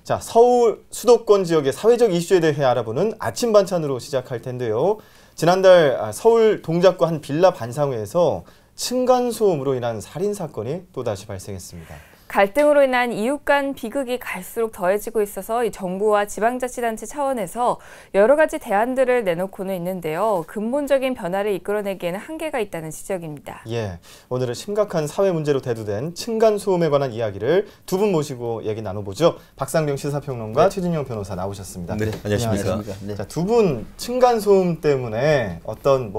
자, 서울 수도권 지역의 사회적 이슈에 대해 알아보는 아침 반찬으로 시작할 텐데요. 지난달 서울 동작구 한 빌라 반상회에서 층간소음으로 인한 살인 사건이 또다시 발생했습니다. 갈등으로 인한 이웃 간 비극이 갈수록 더해지고 있어서 이 정부와 지방자치단체 차원에서 여러 가지 대안들을 내놓고는 있는데요. 근본적인 변화를 이끌어내기에는 한계가 있다는 지적입니다. 예, 오늘은 심각한 사회 문제로 대두된 층간소음에 관한 이야기를 두 분 모시고 얘기 나눠보죠. 박상병 시사평론가, 네. 최진영 변호사 나오셨습니다. 네, 안녕하십니까. 네. 자, 두 분 층간소음 때문에 어떤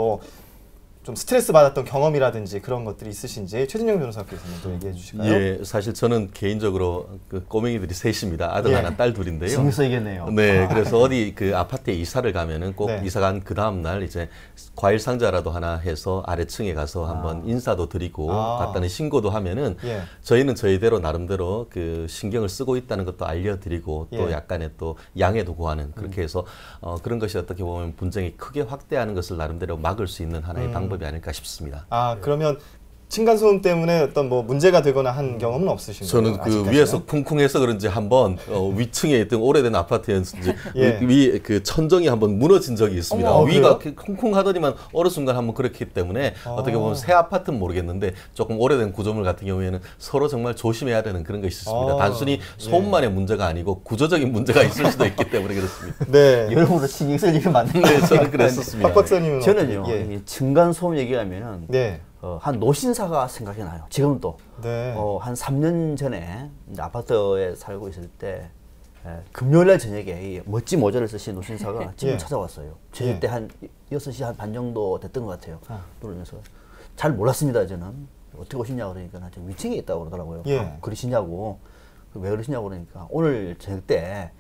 좀 스트레스 받았던 경험이라든지 그런 것들이 있으신지 최진영 변호사께서 먼저 얘기해 주실까요? 예, 사실 저는 개인적으로 그 꼬맹이들이 셋입니다. 아들 하나, 딸 둘인데요. 신경 쓰이겠네요. 네, 그래서 어디 그 아파트에 이사를 가면은 꼭 네. 이사 간 그 다음 날 이제 과일 상자라도 하나 해서 아래층에 가서 한번 인사도 드리고 갔다는 신고도 하면은 예. 저희는 저희대로 나름대로 그 신경을 쓰고 있다는 것도 알려드리고 또 예. 약간의 또 양해도 구하는 그렇게 해서 그런 것이 어떻게 보면 분쟁이 크게 확대하는 것을 나름대로 막을 수 있는 하나의 방법이 아닐까 싶습니다. 그러면 층간소음 때문에 어떤 문제가 되거나 한 경험은 없으신가요? 저는 그 아직까지는? 위에서 쿵쿵해서 그런지 한번 위층에 있던 오래된 아파트에서 이제 예. 위 그 천정이 한번 무너진 적이 있습니다. 어머, 위가 그래요? 쿵쿵하더니만 어느 순간 한번 그렇기 때문에 어떻게 보면 새 아파트는 모르겠는데 조금 오래된 구조물 같은 경우에는 서로 정말 조심해야 되는 그런 것이 있습니다. 단순히 소음만의 문제가 아니고 구조적인 문제가 있을 수도 있기 때문에 그렇습니다. 네. 여러모로 신경 쓸 일이 많은데 네, 저는 그랬었습니다. 박 박사님은 저는요, 어떻게- 예. 이 층간소음 얘기하면은 네. 한 노신사가 생각이 나요. 지금도 네. 한 3년 전에 이제 아파트에 살고 있을 때 금요일날 저녁에 이 멋진 모자를 쓰신 노신사가 집을 예. 찾아왔어요. 저녁 예. 때 한 6시 한 반 정도 됐던 것 같아요. 그러면서 잘 몰랐습니다. 저는 어떻게 오시냐 그러니까 나 지금 위층에 있다고 그러더라고요. 예. 그러시냐고 왜 그러시냐고 그러니까 오늘 저녁 때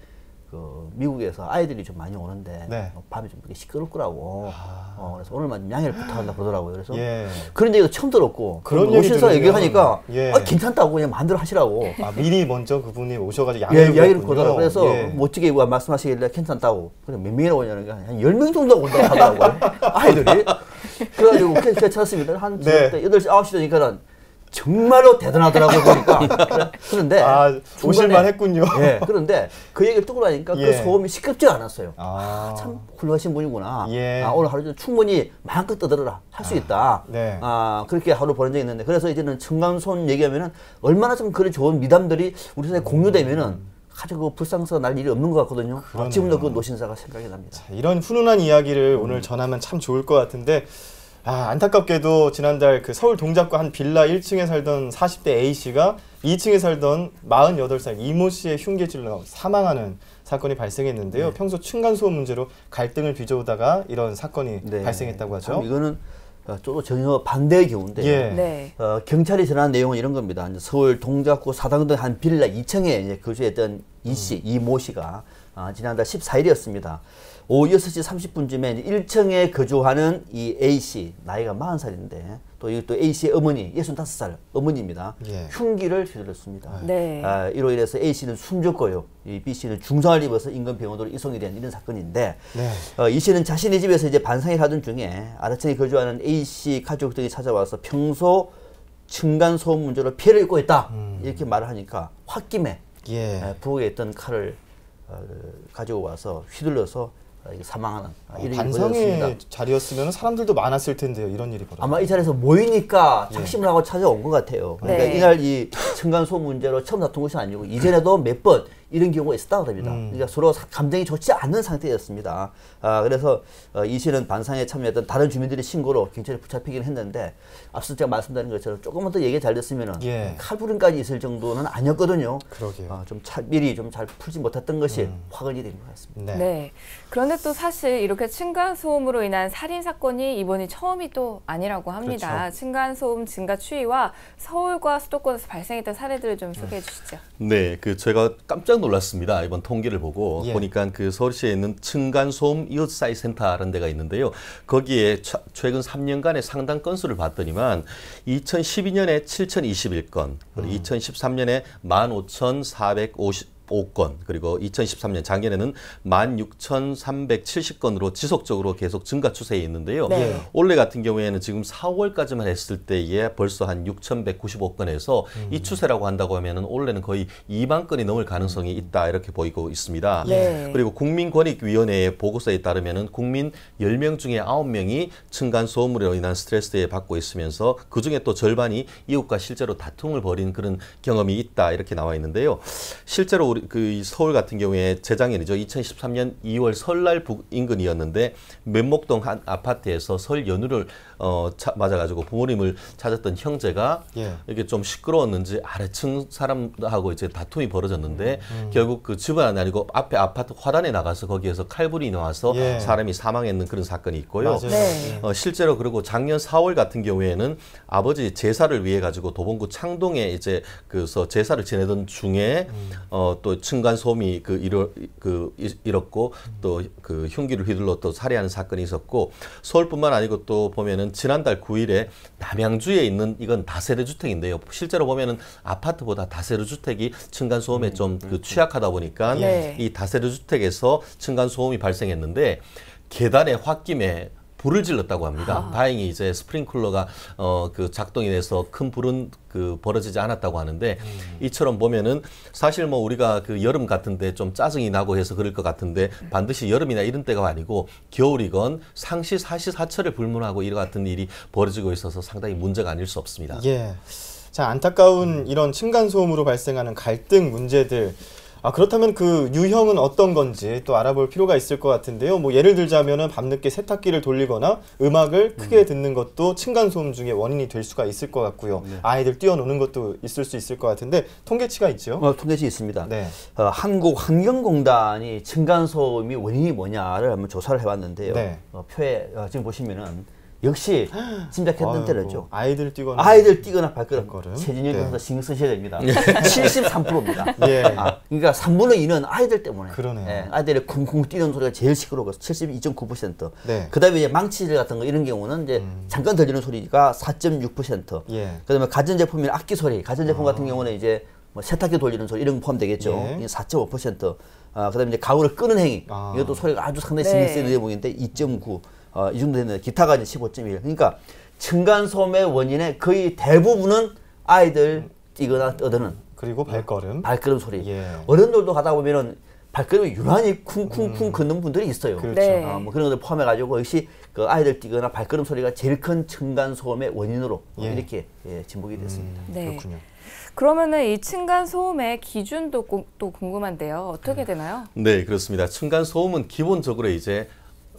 그 미국에서 아이들이 좀 많이 오는데 네. 밤에 좀 시끄럽더라고. 그래서 오늘만 좀 양해를 부탁한다 그러더라고요. 그래서 예. 그런 얘기도 처음 들었고 그런 오신사 얘기 얘기하니까 들으면, 예. 괜찮다고 그냥 마음대로 하시라고. 미리 먼저 그분이 오셔가지고 예, 양해를 이야기를 구했군요. 거더라고요. 그래서 예. 멋지게 말씀하시길래 괜찮다고. 그래 몇 명이나 오냐는 게 한 10명 정도 온다고 하더라고요. 아이들이. 그래가지고 괜찮습니다. 한 네. 8시, 9시 되니까는 정말로 대단하더라고요. 보니까. 그런데 오실만 했군요. 예, 그런데 그 얘기를 듣고 나니까 예. 그 소음이 시끄럽지가 않았어요. 참 훌륭하신 분이구나. 예. 오늘 하루 종일 충분히 마음껏 떠들어라. 할 수 있다. 네. 그렇게 하루 보낸 적이 있는데 그래서 이제는 층간소음 얘기하면은 얼마나 좀 그런 좋은 미담들이 우리 사회에 공유되면은 아주 그 불상사가 날 일이 없는 것 같거든요. 지금도 그 노신사가 생각이 납니다. 이런 훈훈한 이야기를 오늘 전하면 참 좋을 것 같은데 안타깝게도 지난달 그 서울 동작구 한 빌라 1층에 살던 40대 A씨가 2층에 살던 48살 이모 씨의 흉기질로 사망하는 사건이 발생했는데요. 평소 층간소음 문제로 갈등을 빚어오다가 이런 사건이 발생했다고 하죠. 참 이거는 저도 전혀 반대의 경우인데 예. 네. 경찰이 전한 내용은 이런 겁니다. 이제 서울 동작구 사당동 한 빌라 2층에 이제 거주했던 이모 씨가 지난달 14일이었습니다. 오후 6시 30분쯤에 1층에 거주하는 이 A씨, 나이가 40살인데 또 A씨의 어머니, 65살 어머니입니다. 예. 흉기를 휘둘렀습니다. 네. 이로 인해서 A씨는 숨졌고요. 이 B씨는 중상을 입어서 인근병원으로 이송이 된 이런 사건인데 네. 이 씨는 자신의 집에서 이제 반상회를 하던 중에 아래층에 거주하는 A씨 가족 등이 찾아와서 평소 층간소음 문제로 피해를 입고 있다. 이렇게 말을 하니까 홧김에 부엌에 있던 칼을 가지고 와서 휘둘러서 사망하는 이런 일이 벌어졌습니다. 반상회 자리였으면 사람들도 많았을 텐데요. 이런 일이 벌어졌어요. 아마 이 자리에서 모이니까 작심을 하고 찾아온 것 같아요. 그러니까 네. 이날 이 층간소음 문제로 처음 다툰 것이 아니고 이전에도 몇 번 이런 경우가 있었다고 합니다. 그러니까 서로 감정이 좋지 않는 상태였습니다. 그래서 이 씨는 반상회에 참여했던 다른 주민들의 신고로 경찰에 붙잡히긴 했는데 앞서 제가 말씀드린 것처럼 조금만 더 얘기가 잘 됐으면 칼부림까지 있을 정도는 아니었거든요. 그러게요. 미리 좀 잘 풀지 못했던 것이 화근이 된 것 같습니다. 네. 그런데 또 사실 이렇게 층간소음으로 인한 살인 사건이 이번이 처음이 또 아니라고 합니다. 그렇죠. 층간소음 증가 추이와 서울과 수도권에서 발생했던 사례들을 좀 소개해 주시죠. 네, 제가 깜짝 놀랐습니다. 이번 통계를 보고 보니까 그 서울시에 있는 층간소음 이웃사이 센터라는 데가 있는데요. 거기에 최근 3년간의 상당 건수를 봤더니만 2012년에 7,021건, 그리고 2013년에 15,450 5건 그리고 2023년 작년에는 16,370건으로 지속적으로 계속 증가 추세에 있는데요. 네. 올해 같은 경우에는 지금 4월까지만 했을 때에 벌써 한 6,195건에서 이 추세라고 한다고 하면은 올해는 거의 2만 건이 넘을 가능성이 있다 이렇게 보이고 있습니다. 네. 그리고 국민권익위원회의 보고서에 따르면은 국민 10명 중에 9명이 층간 소음으로 인한 스트레스에 받고 있으면서 그 중에 또 절반이 이웃과 실제로 다툼을 벌인 그런 경험이 있다 이렇게 나와 있는데요. 실제로 우리 그 서울 같은 경우에 재작년이죠. 2013년 2월 설날 인근이었는데 면목동 한 아파트에서 설 연휴를 맞아가지고 부모님을 찾았던 형제가 이게 좀 시끄러웠는지 아래층 사람하고 이제 다툼이 벌어졌는데 결국 그 집은 아니고 앞에 아파트 화단에 나가서 거기에서 칼불이 나와서 사람이 사망했는 그런 사건이 있고요. 네. 실제로 그리고 작년 4월 같은 경우에는 아버지 제사를 위해 가지고 도봉구 창동에 이제 그서 제사를 지내던 중에 또 층간 소음이 일었고 또 그 흉기를 휘둘러 또 살해하는 사건이 있었고 서울뿐만 아니고 또 보면은 지난달 9일에 남양주에 있는 이건 다세대 주택인데요. 실제로 보면은 아파트보다 다세대 주택이 층간 소음에 좀 그 취약하다 보니까 이 다세대 주택에서 층간 소음이 발생했는데 계단의 홧김에 불을 질렀다고 합니다. 다행히 이제 스프링클러가 그 작동이 돼서 큰 불은 그 벌어지지 않았다고 하는데 이처럼 보면은 사실 뭐 우리가 그 여름 같은데 좀 짜증이 나고 해서 그럴 것 같은데 반드시 여름이나 이런 때가 아니고 겨울이건 상시 사시사철에 불문하고 이와 같은 일이 벌어지고 있어서 상당히 문제가 아닐 수 없습니다. 예. 자, 안타까운 이런 층간 소음으로 발생하는 갈등 문제들. 그렇다면 그 유형은 어떤 건지 또 알아볼 필요가 있을 것 같은데요. 뭐 예를 들자면은 밤늦게 세탁기를 돌리거나 음악을 크게 듣는 것도 층간소음 중에 원인이 될 수가 있을 것 같고요. 아이들 뛰어노는 것도 있을 수 있을 것 같은데 통계치가 있죠? 통계치 있습니다. 네. 한국환경공단이 층간소음이 원인이 뭐냐를 한번 조사를 해봤는데요. 네. 표에 지금 보시면은 역시 짐작했던 대로죠. 아이들 뛰거나 발걸음. 최진일 변호사 신경 쓰셔야 됩니다. 73%입니다. 예. 그러니까 3분의 2는 아이들 때문에. 그러네요. 아이들이 쿵쿵 뛰는 소리가 제일 시끄러워서 72.9%. 네. 그다음에 이제 망치질 같은 거 이런 경우는 이제 잠깐 들리는 소리가 4.6%. 그다음에 가전제품이나 악기 소리, 가전제품 같은 경우는 이제 뭐 세탁기 돌리는 소리 이런 거 포함되겠죠. 4.5%. 그다음에 이제 가구를 끄는 행위. 이것도 소리가 아주 상당히 신경 쓰이는 대목인데 2.9. 이 정도 되는 기타가 이제 15.1. 그러니까 층간소음의 원인의 거의 대부분은 아이들 뛰거나 떠드는 그리고 발걸음 소리. 어른들도 가다 보면은 발걸음이 유난히 쿵쿵쿵 걷는 분들이 있어요. 그렇죠. 네. 뭐 그런 것들 포함해가지고 역시 그 아이들 뛰거나 발걸음 소리가 제일 큰 층간소음의 원인으로 이렇게 진복이 됐습니다. 네. 그렇군요. 그러면은 이 층간 소음의 기준도 또 궁금한데요. 어떻게 되나요? 네, 그렇습니다. 층간 소음은 기본적으로 이제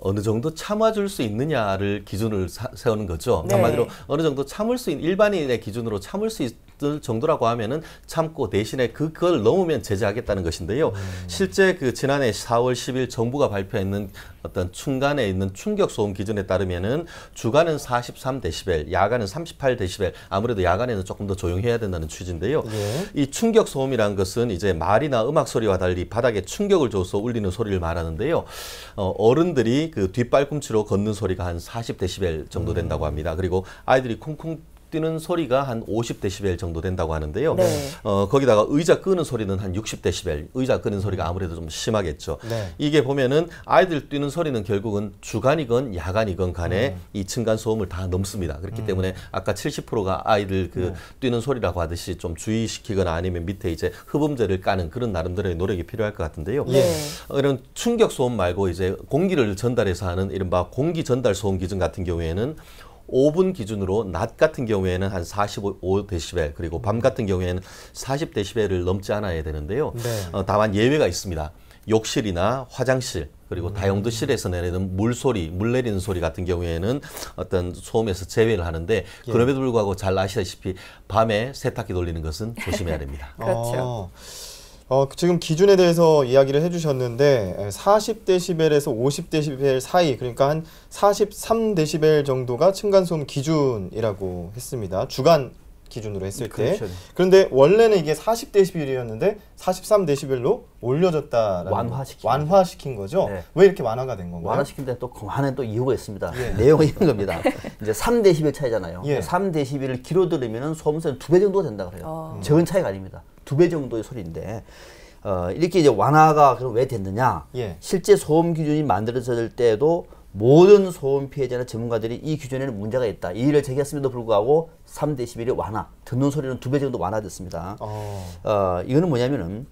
어느 정도 참아줄 수 있느냐를 기준을 세우는 거죠. 네. 한마디로 어느 정도 참을 수 있는 일반인의 기준으로 참을 수 있을 정도라고 하면은 참고 대신에 그걸 넘으면 제재하겠다는 것인데요. 실제 그 지난해 4월 10일 정부가 발표했는 어떤 층간에 있는 충격 소음 기준에 따르면은 주간은 43데시벨, 야간은 38데시벨. 아무래도 야간에는 조금 더 조용해야 된다는 취지인데요. 이 충격 소음이라는 것은 이제 말이나 음악 소리와 달리 바닥에 충격을 줘서 울리는 소리를 말하는데요. 어른들이 그 뒷발꿈치로 걷는 소리가 한 40데시벨 정도 된다고 합니다. 그리고 아이들이 쿵쿵 뛰는 소리가 한 50데시벨 정도 된다고 하는데요. 거기다가 의자 끄는 소리는 한 60데시벨. 의자 끄는 소리가 아무래도 좀 심하겠죠. 이게 보면은 아이들 뛰는 소리는 결국은 주간이건 야간이건 간에 이 층간 소음을 다 넘습니다. 그렇기 때문에 아까 70%가 아이들 그 뛰는 소리라고 하듯이 좀 주의시키거나 아니면 밑에 이제 흡음재를 까는 그런 나름대로의 노력이 필요할 것 같은데요. 이런 충격 소음 말고 이제 공기를 전달해서 하는 이른바 공기 전달 소음 기준 같은 경우에는 5분 기준으로 낮 같은 경우에는 한 45데시벨 그리고 밤 같은 경우에는 40데시벨을 넘지 않아야 되는데요. 다만 예외가 있습니다. 욕실이나 화장실 그리고 다용도실에서 내리는 물 내리는 소리 같은 경우에는 어떤 소음에서 제외를 하는데 그럼에도 불구하고 잘 아시다시피 밤에 세탁기 돌리는 것은 조심해야 됩니다. 그렇죠. 지금 기준에 대해서 이야기를 해주셨는데 40데시벨에서 50데시벨 사이 그러니까 한 43데시벨 정도가 층간소음 기준이라고 했습니다. 주간 기준으로 했을 때. 그런데 원래는 이게 40데시벨이었는데 43데시벨로 올려졌다라는 완화시킨 거죠. 왜 이렇게 완화가 된 건가요? 완화시킨 데 또 하나는 또 이유가 있습니다. 내용은 이런 겁니다. 이제 3데시벨 차이잖아요. 3데시벨을 길어 들으면 소음소리는 2배 정도 된다 그래요. 적은 차이가 아닙니다. 2배 정도의 소리인데 이렇게 이제 완화가 그럼 왜 됐느냐? 예. 실제 소음 기준이 만들어질 때도 모든 소음 피해자나 전문가들이 이 기준에는 문제가 있다. 이의를 제기했음에도 불구하고 3dB의 완화, 듣는 소리는 2배 정도 완화됐습니다. 이거는 뭐냐면은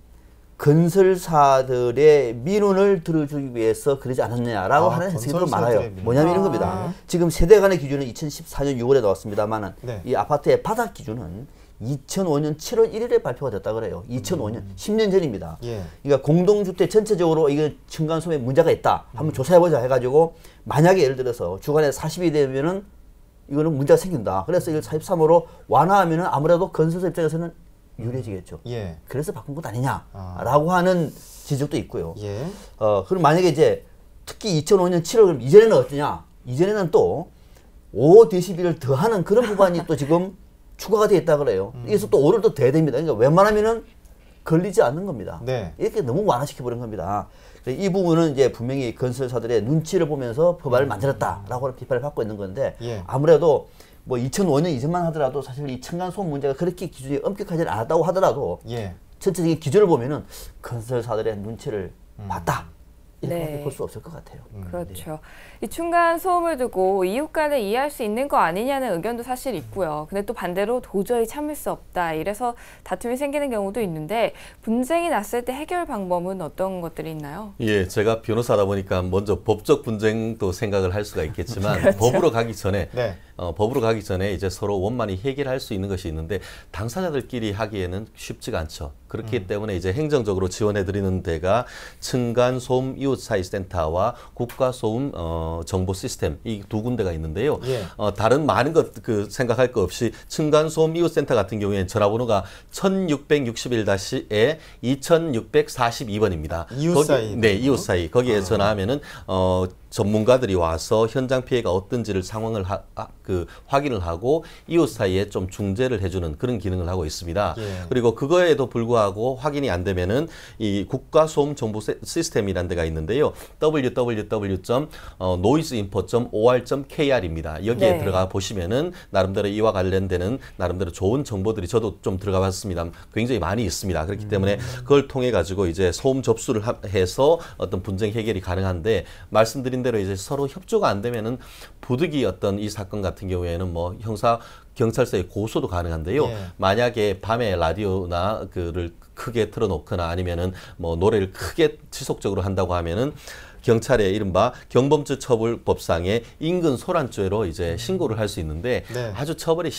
건설사들의 민원을 들어주기 위해서 그러지 않았느냐라고 하는 해석이 더 많아요. 뭐냐면 이런 겁니다. 지금 세대 간의 기준은 2014년 6월에 나왔습니다만은 네. 이 아파트의 바닥 기준은 2005년 7월 1일에 발표가 됐다 그래요. 2005년 10년 전입니다. 예. 그러니까 공동주택 전체적으로 이거 층간소음에 문제가 있다. 한번 조사해보자 해가지고 만약에 예를 들어서 주간에 40이 되면은 이거는 문제가 생긴다. 그래서 이걸 43으로 완화하면은 아무래도 건설사 입장에서는 유리해지겠죠. 예. 그래서 바꾼 것 아니냐라고 하는 지적도 있고요. 예. 그럼 만약에 이제 특히 2005년 7월 그럼 이전에는 어떠냐? 이전에는 또 5dB를 더하는 그런 부분이 또 지금 추가가 되어 있다 그래요. 여기서 또 5를 또 더해야 됩니다. 그러니까 웬만하면은 걸리지 않는 겁니다. 네. 이렇게 너무 완화시켜 버린 겁니다. 이 부분은 이제 분명히 건설사들의 눈치를 보면서 법안을 만들었다라고 하는 비판을 받고 있는 건데 예. 아무래도 뭐 2005년 이전만 하더라도 사실 이 층간소음 문제가 그렇게 기준이 엄격하지 않았다고 하더라도 예. 전체적인 기준을 보면은 건설사들의 눈치를 봤다. 이렇게 네. 볼 수 없을 것 같아요. 그렇죠. 이 층간 소음을 두고 이웃 간에 이해할 수 있는 거 아니냐는 의견도 사실 있고요. 근데 또 반대로 도저히 참을 수 없다. 이래서 다툼이 생기는 경우도 있는데 분쟁이 났을 때 해결 방법은 어떤 것들이 있나요? 예, 제가 변호사다 보니까 먼저 법적 분쟁도 생각을 할 수가 있겠지만 그렇죠. 법으로 가기 전에 네. 법으로 가기 전에 이제 서로 원만히 해결할 수 있는 것이 있는데 당사자들끼리 하기에는 쉽지가 않죠. 그렇기 때문에 이제 행정적으로 지원해 드리는 데가 층간 소음 이웃 사이 센터와 국가 소음 정보 시스템 이 두 군데가 있는데요. 예. 다른 많은 것 생각할 거 없이 층간 소음 이웃 센터 같은 경우에는 전화번호가 1661-에 2642번입니다. 이웃 사이. 네, 이웃 사이. 거기에 전화하면은 전문가들이 와서 현장 피해가 어떤지를 상황을 확인을 하고 이웃 사이에 좀 중재를 해주는 그런 기능을 하고 있습니다. 예. 그리고 그거에도 불구하고 확인이 안 되면은 이 국가소음 정보 시스템이라는 데가 있는데요. www.noiseinfo.or.kr입니다. 여기에 네. 들어가 보시면은 나름대로 이와 관련되는 나름대로 좋은 정보들이 저도 좀 들어가 봤습니다. 굉장히 많이 있습니다. 그렇기 때문에 그걸 통해 가지고 이제 소음 접수를 해서 어떤 분쟁 해결이 가능한데 말씀드린 대로 이제 서로 협조가 안 되면은 부득이 어떤 이 사건 같은 경우에는 뭐 형사 경찰서에 고소도 가능한데요. 예. 만약에 밤에 라디오나 그를 크게 틀어놓거나 아니면은 뭐 노래를 크게 지속적으로 한다고 하면은 경찰에 이른바 경범죄처벌법상의 인근 소란죄로 이제 신고를 할 수 있는데 네. 아주 처벌이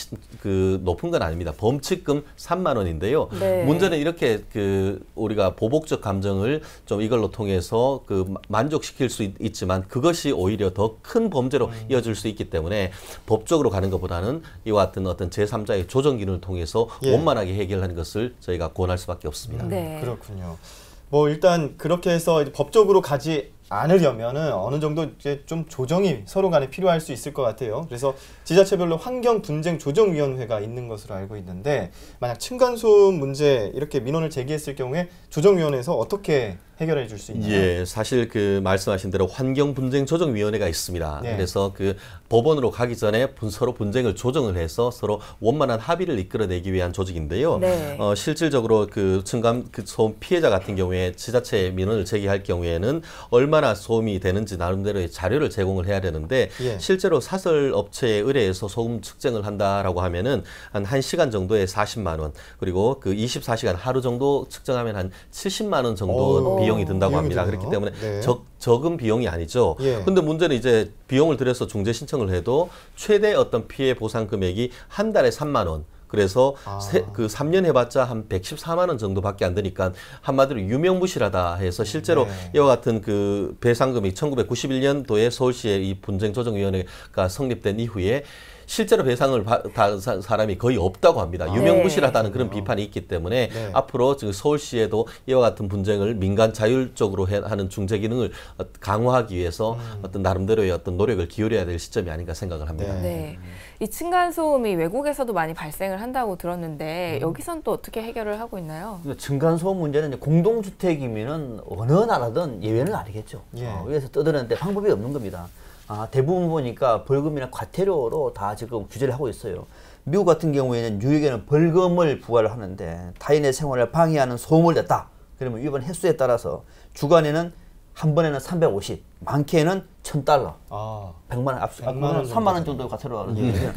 높은 건 아닙니다. 범칙금 3만 원인데요. 네. 문제는 이렇게 우리가 보복적 감정을 좀 이걸로 통해서 만족시킬 수 있지만 그것이 오히려 더 큰 범죄로 이어질 수 있기 때문에 법적으로 가는 것보다는 이와 같은 어떤 제3자의 조정 기능을 통해서 예. 원만하게 해결하는 것을 저희가 권할 수밖에 없습니다. 네. 그렇군요. 뭐 일단 그렇게 해서 이제 법적으로 가지 않으려면은 어느 정도 이제 좀 조정이 서로 간에 필요할 수 있을 것 같아요. 그래서 지자체별로 환경 분쟁 조정위원회가 있는 것으로 알고 있는데 만약 층간소음 문제 이렇게 민원을 제기했을 경우에 조정위원회에서 어떻게 해결해 줄 수 있나요? 예, 사실 말씀하신 대로 환경분쟁조정위원회가 있습니다. 네. 그래서 법원으로 가기 전에 서로 분쟁을 조정을 해서 서로 원만한 합의를 이끌어내기 위한 조직인데요. 네. 실질적으로 층간 소음 피해자 같은 경우에 지자체에 민원을 제기할 경우에는 얼마나 소음이 되는지 나름대로의 자료를 제공을 해야 되는데 예. 실제로 사설 업체에 의뢰해서 소음 측정을 한다라고 하면은 한 1시간 정도에 40만 원 그리고 24시간 하루 정도 측정하면 한 70만 원 정도 비용이 든다고 비용이 합니다. 드네요. 그렇기 때문에 네. 적은 비용이 아니죠. 예. 근데 문제는 이제 비용을 들여서 중재 신청을 해도 최대 어떤 피해 보상 금액이 한 달에 3만 원. 그래서 3년 해봤자 한 114만 원 정도밖에 안 되니까 한마디로 유명무실하다 해서 실제로 네. 이와 같은 배상금이 1991년도에 서울시의 이 분쟁조정위원회가 성립된 이후에 실제로 배상을 받은 사람이 거의 없다고 합니다. 유명무실하다는 그런 비판이 있기 때문에 네. 앞으로 서울시에도 이와 같은 분쟁을 민간 자율적으로 하는 중재 기능을 강화하기 위해서 어떤 나름대로의 어떤 노력을 기울여야 될 시점이 아닌가 생각을 합니다. 네. 이 층간소음이 외국에서도 많이 발생을 한다고 들었는데 여기선 또 어떻게 해결을 하고 있나요? 층간소음 문제는 이제 공동주택이면은 어느 나라든 예외는 아니겠죠. 예. 위에서 떠드는데 방법이 없는 겁니다. 대부분 보니까 벌금이나 과태료로 다 지금 규제를 하고 있어요. 미국 같은 경우에는 뉴욕에는 벌금을 부과를 하는데 타인의 생활을 방해하는 소음을 냈다. 그러면 위반 횟수에 따라서 주간에는 한 번에는 350, 많게는 $1,000. 아, 100만 원, 100만 원 3만 원 정도 과태료가 가는데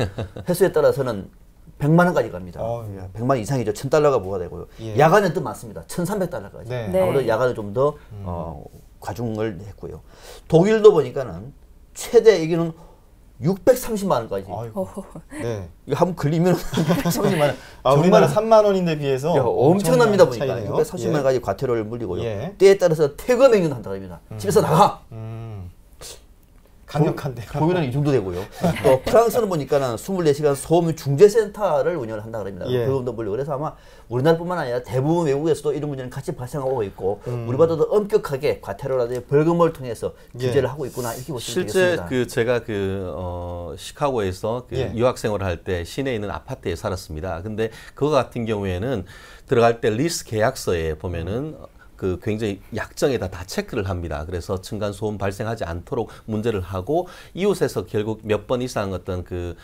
횟수에 따라서는 100만 원까지 갑니다. 예. 100만 원 이상이죠. $1,000가 부과되고요. 예. 야간은 또 많습니다. $1,300까지. 네. 네. 아무래도 야간은 좀 더 과중을 했고요. 독일도 보니까는 최대 얘기는 630만 원까지. 아이고. 네. 이거 한번 걸리면 630만 원. 아, 우리나라 3만 원인데 비해서 야, 엄청납니다 보니까. 차이네요. 630만 예. 원까지 과태료를 물리고요. 예. 때에 따라서 퇴거 명령도 한다고 합니다. 집에서 나가. 강력한데요. 독일은 이 정도 되고요. 또 프랑스는 보니까는 24시간 소음 중재센터를 운영을 한다 그럽니다. 예. 벌금도 물리고 그래서 아마 우리나라뿐만 아니라 대부분 외국에서도 이런 문제는 같이 발생하고 있고 우리보다도 엄격하게 과태료라든지 벌금을 통해서 규제를 하고 있구나 이렇게 보시면 실제 되겠습니다. 제가 시카고에서 예. 유학 생활을 할 때 시내에 있는 아파트에 살았습니다. 근데 그거 같은 경우에는 들어갈 때 리스 계약서에 보면은 그 굉장히 약정에다 다 체크를 합니다. 그래서 층간 소음 발생하지 않도록 문제를 하고 이웃에서 결국 몇 번 이상 어떤 그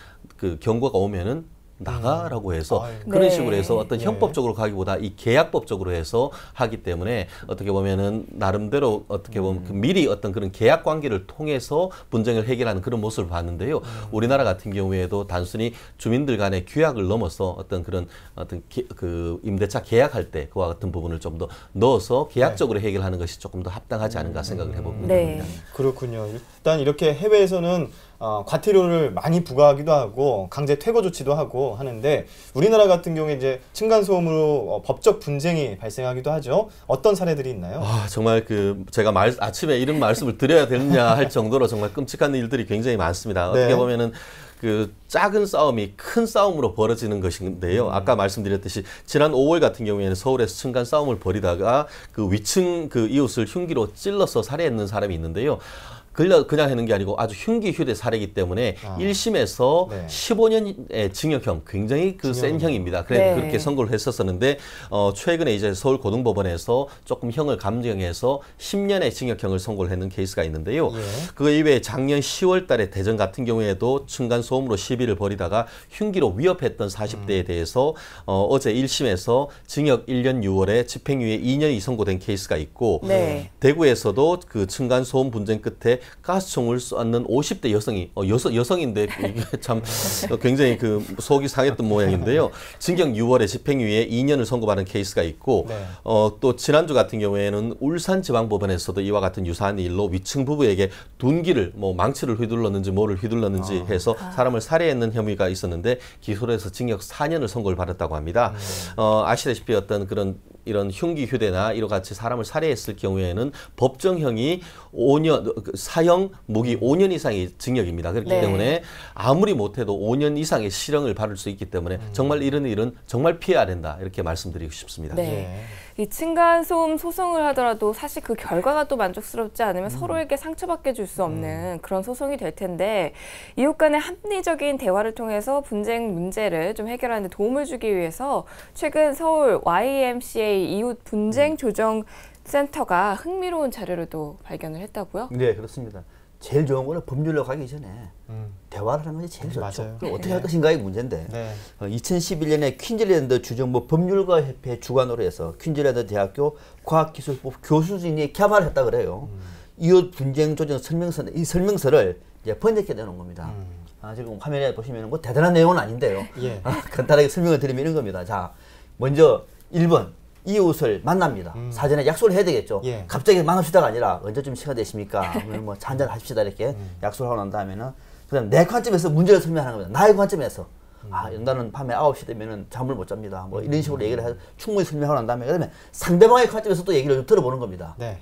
경고가 오면은 나가라고 해서 그런 네. 식으로 해서 어떤 예. 형법적으로 가기보다 이 계약법적으로 해서 하기 때문에 어떻게 보면은 나름대로 어떻게 보면 그 미리 어떤 그런 계약 관계를 통해서 분쟁을 해결하는 그런 모습을 봤는데요. 우리나라 같은 경우에도 단순히 주민들 간의 규약을 넘어서 어떤 그런 어떤 그 임대차 계약할 때 그와 같은 부분을 좀 더 넣어서 계약적으로 해결하는 것이 조금 더 합당하지 않은가 생각을 해봅니다. 네. 그렇군요. 일단 이렇게 해외에서는 과태료를 많이 부과하기도 하고 강제 퇴거 조치도 하고 하는데 우리나라 같은 경우에 이제 층간 소음으로 법적 분쟁이 발생하기도 하죠. 어떤 사례들이 있나요? 아, 정말 제가 아침에 이런 말씀을 드려야 되느냐 할 정도로 정말 끔찍한 일들이 굉장히 많습니다. 네. 어떻게 보면은 그 작은 싸움이 큰 싸움으로 벌어지는 것인데요. 아까 말씀드렸듯이 지난 5월 같은 경우에는 서울에서 층간 싸움을 벌이다가 그 위층 그 이웃을 흉기로 찔러서 살해했는 사람이 있는데요. 그냥 하는 게 아니고 아주 흉기 휴대 살해이기 때문에 1심에서 네. 15년의 징역형 굉장히 그 센 형입니다. 네. 그렇게 선고를 했었었는데 최근에 이제 서울고등법원에서 조금 형을 감경해서 10년의 징역형을 선고를 했는 케이스가 있는데요. 예. 그거 이외에 작년 10월 달에 대전 같은 경우에도 층간 소음으로 시비를 벌이다가 흉기로 위협했던 40대에 대해서 어제 1심에서 징역 1년 6월에 집행유예 2년이 선고된 케이스가 있고 네. 대구에서도 그 층간 소음 분쟁 끝에 가스총을 쐈는 50대 여성이 여성인데 이게 참 굉장히 그 속이 상했던 모양인데요. 징역 6월에 집행유예 2년을 선고받은 케이스가 있고 네. 또 지난주 같은 경우에는 울산지방법원에서도 이와 같은 유사한 일로 위층 부부에게 둔기를 뭐 망치를 휘둘렀는지 뭐를 휘둘렀는지 해서 사람을 살해했는 혐의가 있었는데 기소를 해서 징역 4년을 선고를 받았다고 합니다. 아시다시피 어떤 그런 이런 흉기 휴대나 이와 같이 사람을 살해했을 경우에는 법정형이 5년 사형 무기 5년 이상의 징역입니다. 그렇기 네. 때문에 아무리 못해도 5년 이상의 실형을 받을 수 있기 때문에 정말 이런 일은 정말 피해야 된다 이렇게 말씀드리고 싶습니다. 네. 이 층간 소음 소송을 하더라도 사실 그 결과가 또 만족스럽지 않으면 서로에게 상처받게 줄 수 없는 그런 소송이 될 텐데 이웃 간의 합리적인 대화를 통해서 분쟁 문제를 좀 해결하는 데 도움을 주기 위해서 최근 서울 YMCA 이웃 분쟁 조정 센터가 흥미로운 자료를 또 발견을 했다고요? 네, 그렇습니다. 제일 좋은 거는 법률로 가기 전에 대화를 하는 것이 제일 좋죠. 맞아요. 그럼 어떻게 할 것인가의 문제인데 네. 2011년에 퀸즐랜드 주정부 법률가협회 주관으로 해서 퀸즐랜드 대학교 과학기술부 교수진이 개발을 했다 그래요. 이웃 분쟁 조정 설명서는 이 설명서를 이제 번역해 내놓은 겁니다. 지금 화면에 보시면 뭐 대단한 내용은 아닌데요. 예. 간단하게 설명을 드리면 이런 겁니다. 자, 먼저 1번. 이웃을 만납니다. 사전에 약속을 해야 되겠죠. 예. 갑자기 만납시다가 아니라 언제쯤 시간 되십니까? 오늘 뭐 한잔 하십시다 이렇게 약속을 하고 난 다음에는 그다음 내 관점에서 문제를 설명하는 겁니다. 나의 관점에서 나는 밤에 9시 되면은 잠을 못 잡니다. 뭐 이런 식으로 얘기를 해서 충분히 설명하고 난 다음에 그다음에 상대방의 관점에서 또 얘기를 좀 들어보는 겁니다. 네.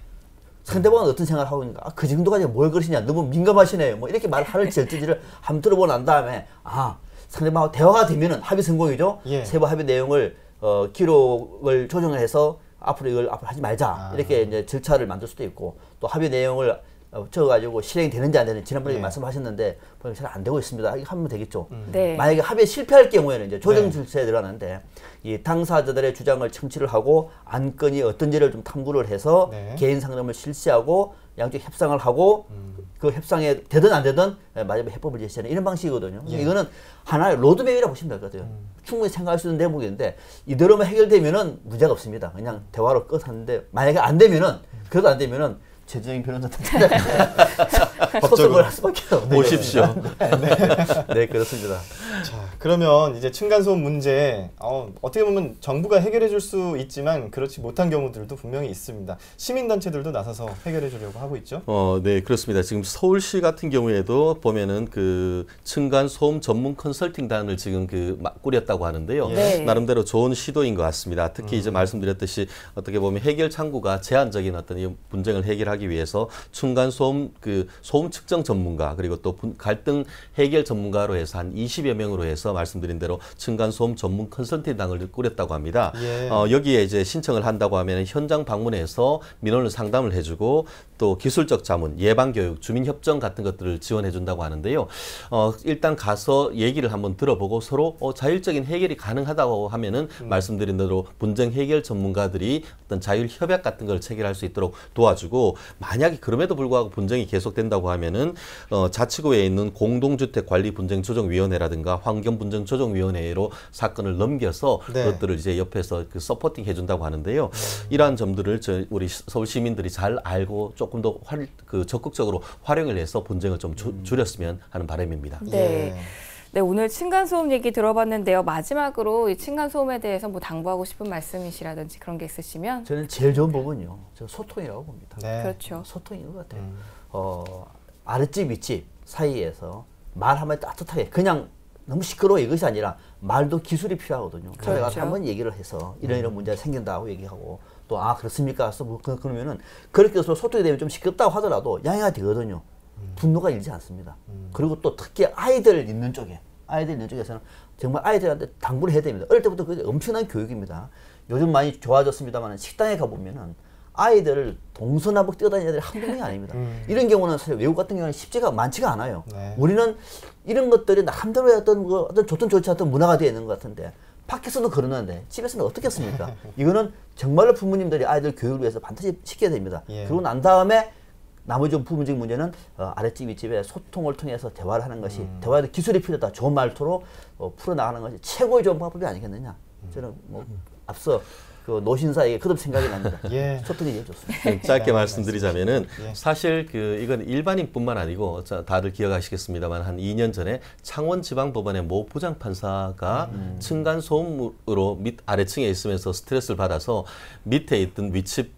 상대방은 어떤 생각을 하고 있는가? 그 정도까지 뭘 그러시냐? 너무 민감하시네요. 뭐 이렇게 말을 절지지를 한번 들어보고 난 다음에 상대방하고 대화가 되면은 합의 성공이죠. 예. 세부 합의 내용을 기록을 조정을 해서 앞으로 이걸 앞으로 하지 말자 이렇게 이제 절차를 만들 수도 있고 또 합의 내용을 적어가지고 실행이 되는지 안 되는지 지난번에 예. 말씀하셨는데 잘 안 되고 있습니다. 이거 하면 되겠죠. 네. 만약에 합의에 실패할 경우에는 이제 조정 네. 절차에 들어가는데 이 당사자들의 주장을 청취를 하고 안건이 어떤지를 좀 탐구를 해서 네. 개인 상담을 실시하고 양쪽 협상을 하고 그 협상에 되든 안 되든 마지막에 해법을 제시하는 이런 방식이거든요. 예. 이거는 하나의 로드맵이라고 보시면 될 것 같아요. 충분히 생각할 수 있는 대목인데 이대로만 해결되면은 문제가 없습니다. 그냥 대화로 끝하는데 만약에 안 되면은 그래도 안 되면은 최종인 변호사한테 소송을 할 수밖에 없는 오십시오. 네, 그렇습니다. 자, 그러면 이제 층간소음 문제 어떻게 보면 정부가 해결해 줄 수 있지만 그렇지 못한 경우들도 분명히 있습니다. 시민단체들도 나서서 해결해 주려고 하고 있죠. 네, 그렇습니다. 지금 서울시 같은 경우에도 보면은 그 층간소음 전문 컨설팅단을 지금 꾸렸다고 하는데요. 네. 나름대로 좋은 시도인 것 같습니다. 특히 이제 말씀드렸듯이 어떻게 보면 해결 창구가 제한적인 어떤 이 분쟁을 해결하기 위해서 층간소음 소음 측정 전문가 그리고 또 갈등 해결 전문가로 해서 한 20여 명으로 해서 말씀드린 대로 층간소음 전문 컨설팅단을 꾸렸다고 합니다. 예. 여기에 이제 신청을 한다고 하면 현장 방문해서 민원을 상담을 해주고 또 기술적 자문, 예방교육, 주민협정 같은 것들을 지원해준다고 하는데요. 일단 가서 얘기를 한번 들어보고 서로 자율적인 해결이 가능하다고 하면은 말씀드린 대로 분쟁 해결 전문가들이 어떤 자율 협약 같은 걸 체결할 수 있도록 도와주고 만약에 그럼에도 불구하고 분쟁이 계속된다고 하면은 자치구에 있는 공동주택관리분쟁조정위원회라든가 환경분쟁조정위원회로 사건을 넘겨서 네. 그것들을 이제 옆에서 서포팅 해준다고 하는데요. 이러한 점들을 우리 서울 시민들이 잘 알고 조금 더 적극적으로 활용을 해서 분쟁을 좀 줄였으면 하는 바람입니다. 네. 네, 오늘 층간소음 얘기 들어봤는데요. 마지막으로 이 층간소음에 대해서 뭐 당부하고 싶은 말씀이시라든지 그런 게 있으시면 저는 제일 좋은 부분이요. 저 소통이라고 봅니다. 네. 그렇죠. 소통인 것 같아요. 아랫집 윗집 사이에서 말 한마디 따뜻하게 그냥 너무 시끄러워 이것이 아니라 말도 기술이 필요하거든요. 그렇죠. 가서 한번 얘기를 해서 이런 문제가 생긴다고 얘기하고 또 그렇습니까? 그러면은 그렇게 해서 소통이 되면 좀 시끄럽다고 하더라도 양해가 되거든요. 분노가 일지 않습니다. 그리고 또 특히 아이들 있는 쪽에서는 정말 아이들한테 당부를 해야 됩니다. 어릴 때부터 그게 엄청난 교육입니다. 요즘 많이 좋아졌습니다만 식당에 가보면은 아이들을 동서남북 뛰어다니는 애들이 한두 명이 아닙니다. 이런 경우는 사실 외국 같은 경우는 많지가 않아요. 네. 우리는 이런 것들이 나름대로의 어떤 좋든 좋지 않든 문화가 되어 있는 것 같은데 밖에서도 그러는데 집에서는 어떻겠습니까? 이거는 정말로 부모님들이 아이들 교육을 위해서 반드시 시켜야 됩니다. 예. 그러고 난 다음에 나머지 좀 부분적인 문제는 아랫집 윗집의 소통을 통해서 대화를 하는 것이 대화의 기술이 필요하다. 좋은 말투로 풀어나가는 것이 최고의 좋은 방법이 아니겠느냐. 저는 앞서 그 노신사에게 그런 생각이 납니다. 예. 소통이 제일 좋습니다. 짧게 말씀드리자면은 예. 사실 이건 일반인뿐만 아니고 다들 기억하시겠습니다만 한 2년 전에 창원지방법원의 모 부장판사가 층간소음으로 아래층에 있으면서 스트레스를 받아서 밑에 있던 윗집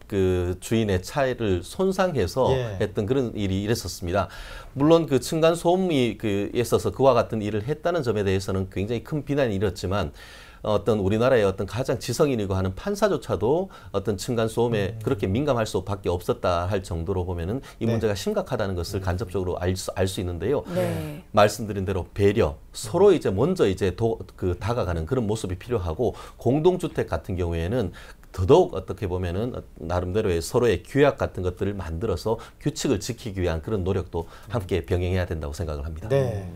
주인의 차를 손상해서 예. 했던 그런 일이 일었었습니다. 물론 그 층간소음이 있어서 그와 같은 일을 했다는 점에 대해서는 굉장히 큰 비난이 일었지만 어떤 우리나라의 어떤 가장 지성인이고 하는 판사조차도 어떤 층간소음에 그렇게 민감할 수밖에 없었다 할 정도로 보면은 이 네. 문제가 심각하다는 것을 간접적으로 알 수 있는데요. 네. 말씀드린 대로 배려, 서로 이제 먼저 이제 다가가는 그런 모습이 필요하고 공동주택 같은 경우에는 더더욱 어떻게 보면은 나름대로의 서로의 규약 같은 것들을 만들어서 규칙을 지키기 위한 그런 노력도 함께 병행해야 된다고 생각을 합니다. 네.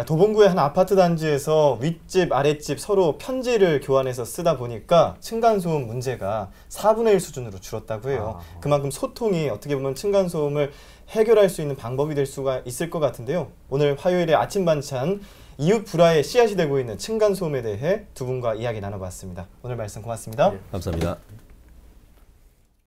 도봉구의 한 아파트 단지에서 윗집, 아랫집 서로 편지를 교환해서 쓰다 보니까 층간소음 문제가 4분의 1 수준으로 줄었다고 해요. 그만큼 소통이 어떻게 보면 층간소음을 해결할 수 있는 방법이 될 수가 있을 것 같은데요. 오늘 화요일에 아침 반찬 이웃 불화의 씨앗이 되고 있는 층간소음에 대해 두 분과 이야기 나눠봤습니다. 오늘 말씀 고맙습니다. 감사합니다.